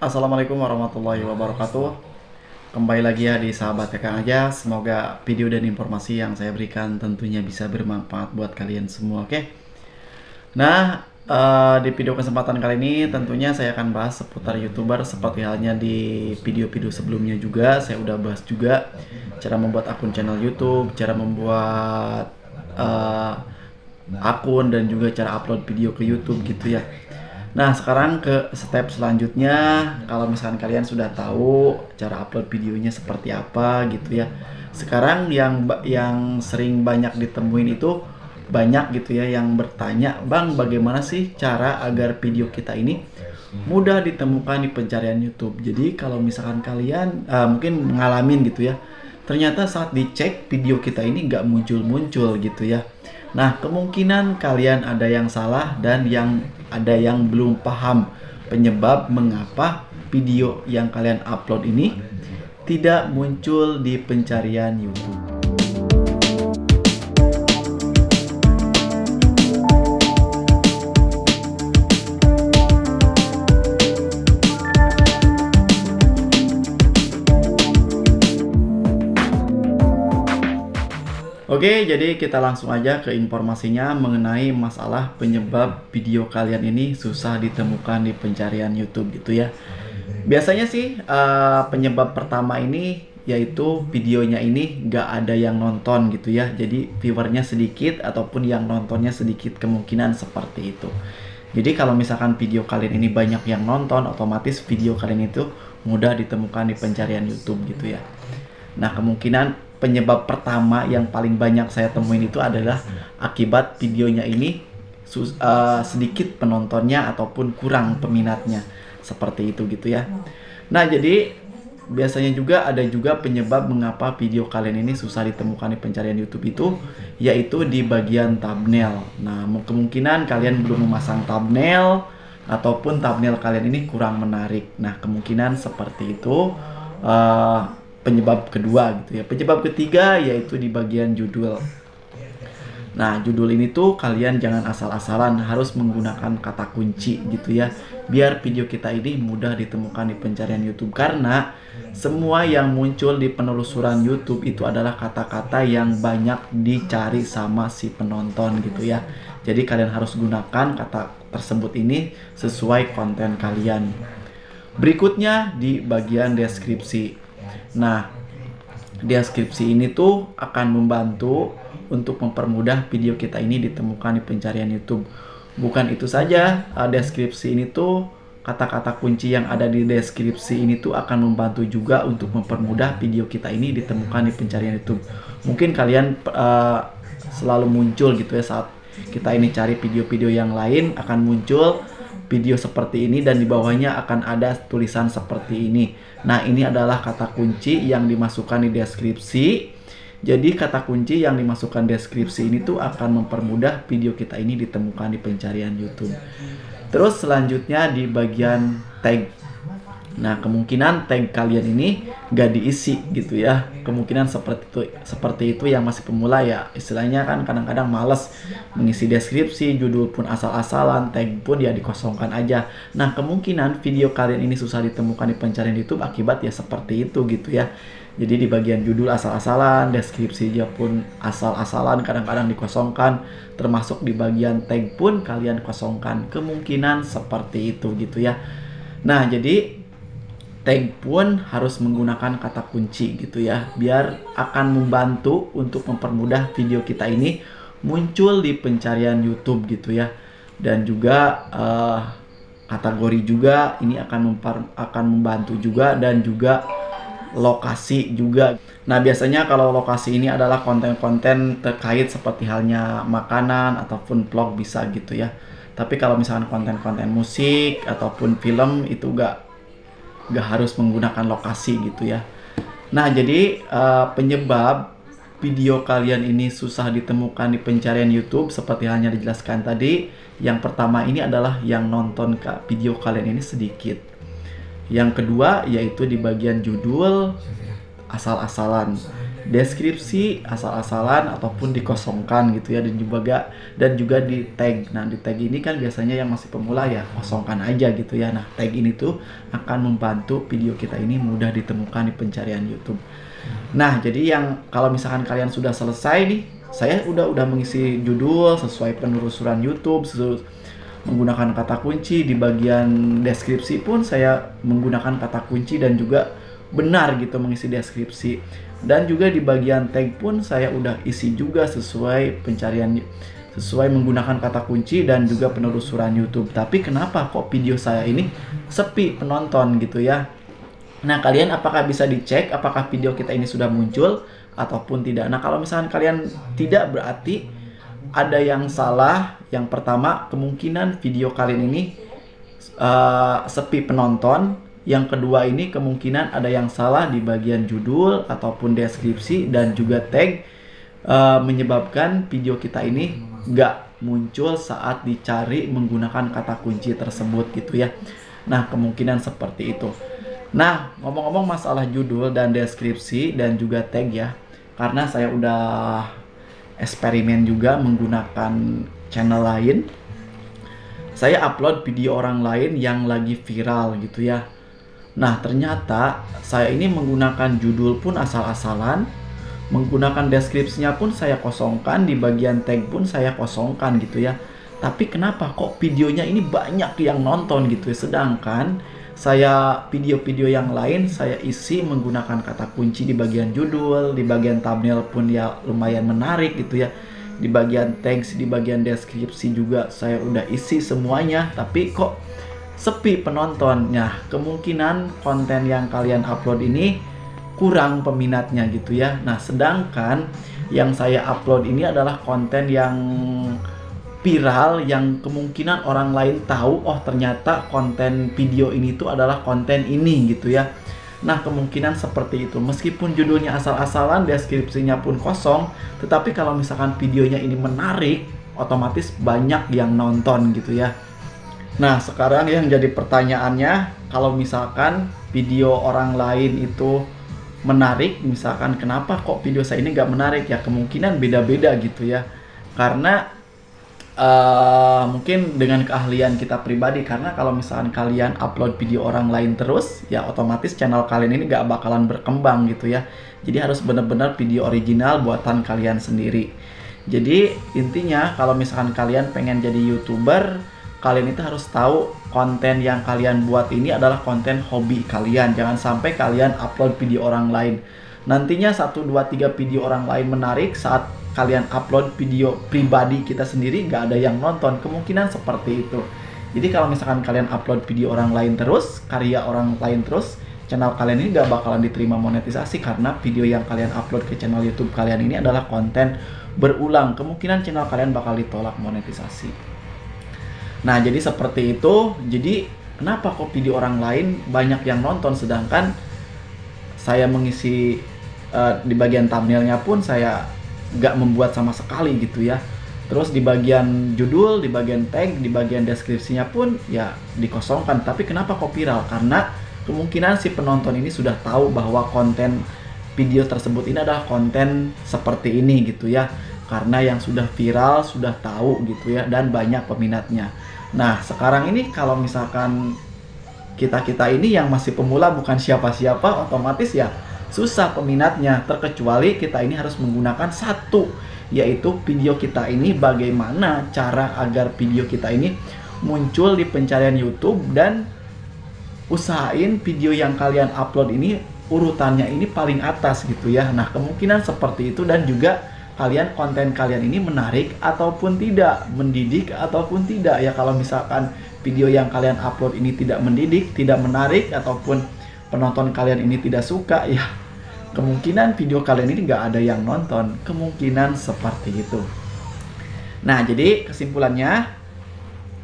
Assalamualaikum warahmatullahi wabarakatuh. Kembali lagi ya di Sahabat Kang aja. Semoga video dan informasi yang saya berikan tentunya bisa bermanfaat buat kalian semua. Nah, di video kesempatan kali ini tentunya saya akan bahas seputar YouTuber seperti halnya di video-video sebelumnya juga. Saya udah bahas juga cara membuat akun channel YouTube, cara membuat akun dan juga cara upload video ke YouTube gitu ya. Nah, sekarang ke step selanjutnya. Kalau misalkan kalian sudah tahu cara upload videonya seperti apa gitu ya. Sekarang yang sering banyak ditemuin itu banyak gitu ya yang bertanya, "Bang, bagaimana sih cara agar video kita ini mudah ditemukan di pencarian YouTube?" Jadi kalau misalkan kalian mungkin ngalamin gitu ya, ternyata saat dicek video kita ini nggak muncul-muncul gitu ya. Nah, kemungkinan kalian ada yang salah dan ada yang belum paham penyebab mengapa video yang kalian upload ini tidak muncul di pencarian YouTube. Oke, jadi kita langsung aja ke informasinya mengenai masalah penyebab video kalian ini susah ditemukan di pencarian YouTube gitu ya. Biasanya sih penyebab pertama ini yaitu videonya ini nggak ada yang nonton gitu ya. Jadi viewernya sedikit ataupun yang nontonnya sedikit, kemungkinan seperti itu. Jadi kalau misalkan video kalian ini banyak yang nonton, otomatis video kalian itu mudah ditemukan di pencarian YouTube gitu ya. Nah, kemungkinan penyebab pertama yang paling banyak saya temuin itu adalah akibat videonya ini sedikit penontonnya ataupun kurang peminatnya, seperti itu gitu ya. Nah, jadi biasanya juga ada juga penyebab mengapa video kalian ini susah ditemukan di pencarian YouTube itu, yaitu di bagian thumbnail. Nah, kemungkinan kalian belum memasang thumbnail ataupun thumbnail kalian ini kurang menarik. Nah, kemungkinan seperti itu penyebab kedua gitu ya. Penyebab ketiga yaitu di bagian judul. Nah, judul ini tuh kalian jangan asal-asalan, harus menggunakan kata kunci gitu ya, biar video kita ini mudah ditemukan di pencarian YouTube. Karena semua yang muncul di penelusuran YouTube itu adalah kata-kata yang banyak dicari sama si penonton gitu ya. Jadi kalian harus gunakan kata tersebut ini sesuai konten kalian. Berikutnya di bagian deskripsi. Nah, deskripsi ini tuh akan membantu untuk mempermudah video kita ini ditemukan di pencarian YouTube. Bukan itu saja, deskripsi ini tuh kata-kata kunci yang ada di deskripsi ini tuh akan membantu juga untuk mempermudah video kita ini ditemukan di pencarian YouTube. Mungkin kalian selalu muncul gitu ya saat kita ini cari video-video yang lain, akan muncul video seperti ini dan di bawahnya akan ada tulisan seperti ini. Nah, ini adalah kata kunci yang dimasukkan di deskripsi. Jadi kata kunci yang dimasukkan deskripsi ini tuh akan mempermudah video kita ini ditemukan di pencarian YouTube. Terus selanjutnya di bagian tag. Nah, kemungkinan tag kalian ini gak diisi gitu ya. Kemungkinan seperti itu yang masih pemula ya. Istilahnya kan kadang-kadang males mengisi deskripsi, judul pun asal-asalan, tag pun ya dikosongkan aja. Nah, kemungkinan video kalian ini susah ditemukan di pencarian YouTube akibat ya seperti itu gitu ya. Jadi di bagian judul asal-asalan, deskripsinya pun asal-asalan, kadang-kadang dikosongkan, termasuk di bagian tag pun kalian kosongkan. Kemungkinan seperti itu gitu ya. Nah, jadi tag pun harus menggunakan kata kunci gitu ya, biar akan membantu untuk mempermudah video kita ini muncul di pencarian YouTube gitu ya. Dan juga kategori juga ini akan membantu juga, dan juga lokasi juga. Nah, biasanya kalau lokasi ini adalah konten-konten terkait seperti halnya makanan ataupun vlog bisa gitu ya. Tapi kalau misalkan konten-konten musik ataupun film itu gak harus menggunakan lokasi gitu ya. Nah, jadi penyebab video kalian ini susah ditemukan di pencarian YouTube seperti halnya dijelaskan tadi, yang pertama ini adalah yang nonton video kalian ini sedikit. Yang kedua yaitu di bagian judul asal-asalan. deskripsi asal-asalan ataupun dikosongkan gitu ya, dan juga di tag. Nah, di tag ini kan biasanya yang masih pemula ya kosongkan aja gitu ya. Nah, tag ini tuh akan membantu video kita ini mudah ditemukan di pencarian YouTube. Nah, jadi yang kalau misalkan kalian sudah selesai nih, saya udah mengisi judul sesuai penelusuran YouTube, menggunakan kata kunci. Di bagian deskripsi pun saya menggunakan kata kunci dan juga benar gitu mengisi deskripsi, dan juga di bagian tag pun saya udah isi juga sesuai menggunakan kata kunci dan juga penelusuran YouTube. Tapi kenapa kok video saya ini sepi penonton gitu ya? Nah, kalian apakah bisa dicek apakah video kita ini sudah muncul ataupun tidak? Nah, kalau misalkan kalian tidak, berarti ada yang salah. Yang pertama, kemungkinan video kalian ini sepi penonton. Yang kedua ini kemungkinan ada yang salah di bagian judul ataupun deskripsi dan juga tag, menyebabkan video kita ini nggak muncul saat dicari menggunakan kata kunci tersebut gitu ya. Nah, kemungkinan seperti itu. Nah, ngomong-ngomong masalah judul dan deskripsi dan juga tag ya, karena saya udah eksperimen juga menggunakan channel lain. Saya upload video orang lain yang lagi viral gitu ya. Nah, ternyata saya ini menggunakan judul pun asal-asalan, menggunakan deskripsinya pun saya kosongkan, di bagian tag pun saya kosongkan gitu ya. Tapi kenapa kok videonya ini banyak yang nonton gitu ya, sedangkan saya video-video yang lain saya isi menggunakan kata kunci di bagian judul, di bagian thumbnail pun ya lumayan menarik gitu ya. Di bagian teks, di bagian deskripsi juga saya udah isi semuanya, tapi kok sepi penontonnya. Kemungkinan konten yang kalian upload ini kurang peminatnya gitu ya. Nah, sedangkan yang saya upload ini adalah konten yang viral, yang kemungkinan orang lain tahu, oh ternyata konten video ini tuh adalah konten ini gitu ya. Nah, kemungkinan seperti itu. Meskipun judulnya asal-asalan, deskripsinya pun kosong, tetapi kalau misalkan videonya ini menarik, otomatis banyak yang nonton gitu ya. Nah, sekarang yang jadi pertanyaannya, kalau misalkan video orang lain itu menarik, misalkan kenapa kok video saya ini nggak menarik ya? Kemungkinan beda-beda gitu ya. Karena mungkin dengan keahlian kita pribadi, karena kalau misalkan kalian upload video orang lain terus ya otomatis channel kalian ini gak bakalan berkembang gitu ya. Jadi harus benar-benar video original buatan kalian sendiri. Jadi intinya kalau misalkan kalian pengen jadi YouTuber, kalian itu harus tahu konten yang kalian buat ini adalah konten hobi kalian. Jangan sampai kalian upload video orang lain, nantinya 1, 2, 3 video orang lain menarik, saat kalian upload video pribadi kita sendiri gak ada yang nonton. Kemungkinan seperti itu. Jadi kalau misalkan kalian upload video orang lain terus, karya orang lain terus, channel kalian ini gak bakalan diterima monetisasi, karena video yang kalian upload ke channel YouTube kalian ini adalah konten berulang. Kemungkinan channel kalian bakal ditolak monetisasi. Nah, jadi seperti itu. Jadi kenapa kok video orang lain banyak yang nonton, sedangkan saya mengisi di bagian thumbnailnya pun saya nggak membuat sama sekali gitu ya. Terus di bagian judul, di bagian tag, di bagian deskripsinya pun ya dikosongkan. Tapi kenapa kok viral? Karena kemungkinan si penonton ini sudah tahu bahwa konten video tersebut ini adalah konten seperti ini gitu ya. Karena yang sudah viral sudah tahu gitu ya, dan banyak peminatnya. Nah, sekarang ini kalau misalkan kita ini yang masih pemula, bukan siapa-siapa, otomatis ya susah peminatnya, terkecuali kita ini harus menggunakan satu, yaitu video kita ini bagaimana cara agar video kita ini muncul di pencarian YouTube, dan usahain video yang kalian upload ini urutannya ini paling atas gitu ya. Nah, kemungkinan seperti itu, dan juga kalian konten kalian ini menarik ataupun tidak, mendidik ataupun tidak ya. Kalau misalkan video yang kalian upload ini tidak mendidik, tidak menarik, ataupun penonton kalian ini tidak suka, ya kemungkinan video kalian ini nggak ada yang nonton. Kemungkinan seperti itu. Nah, jadi kesimpulannya,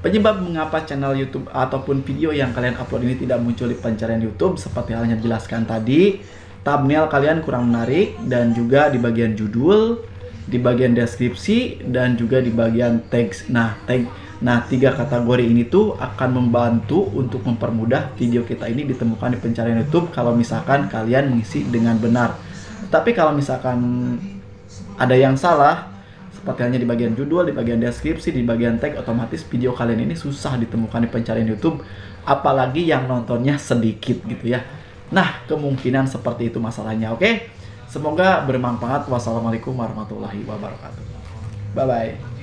penyebab mengapa channel YouTube ataupun video yang kalian upload ini tidak muncul di pencarian YouTube, seperti halnya dijelaskan tadi, thumbnail kalian kurang menarik, dan juga di bagian judul, di bagian deskripsi, dan juga di bagian teks. Nah, 3 kategori ini tuh akan membantu untuk mempermudah video kita ini ditemukan di pencarian YouTube kalau misalkan kalian mengisi dengan benar. Tapi kalau misalkan ada yang salah, seperti halnya di bagian judul, di bagian deskripsi, di bagian tag, otomatis video kalian ini susah ditemukan di pencarian YouTube, apalagi yang nontonnya sedikit gitu ya. Nah, kemungkinan seperti itu masalahnya, oke? Semoga bermanfaat. Wassalamualaikum warahmatullahi wabarakatuh. Bye-bye.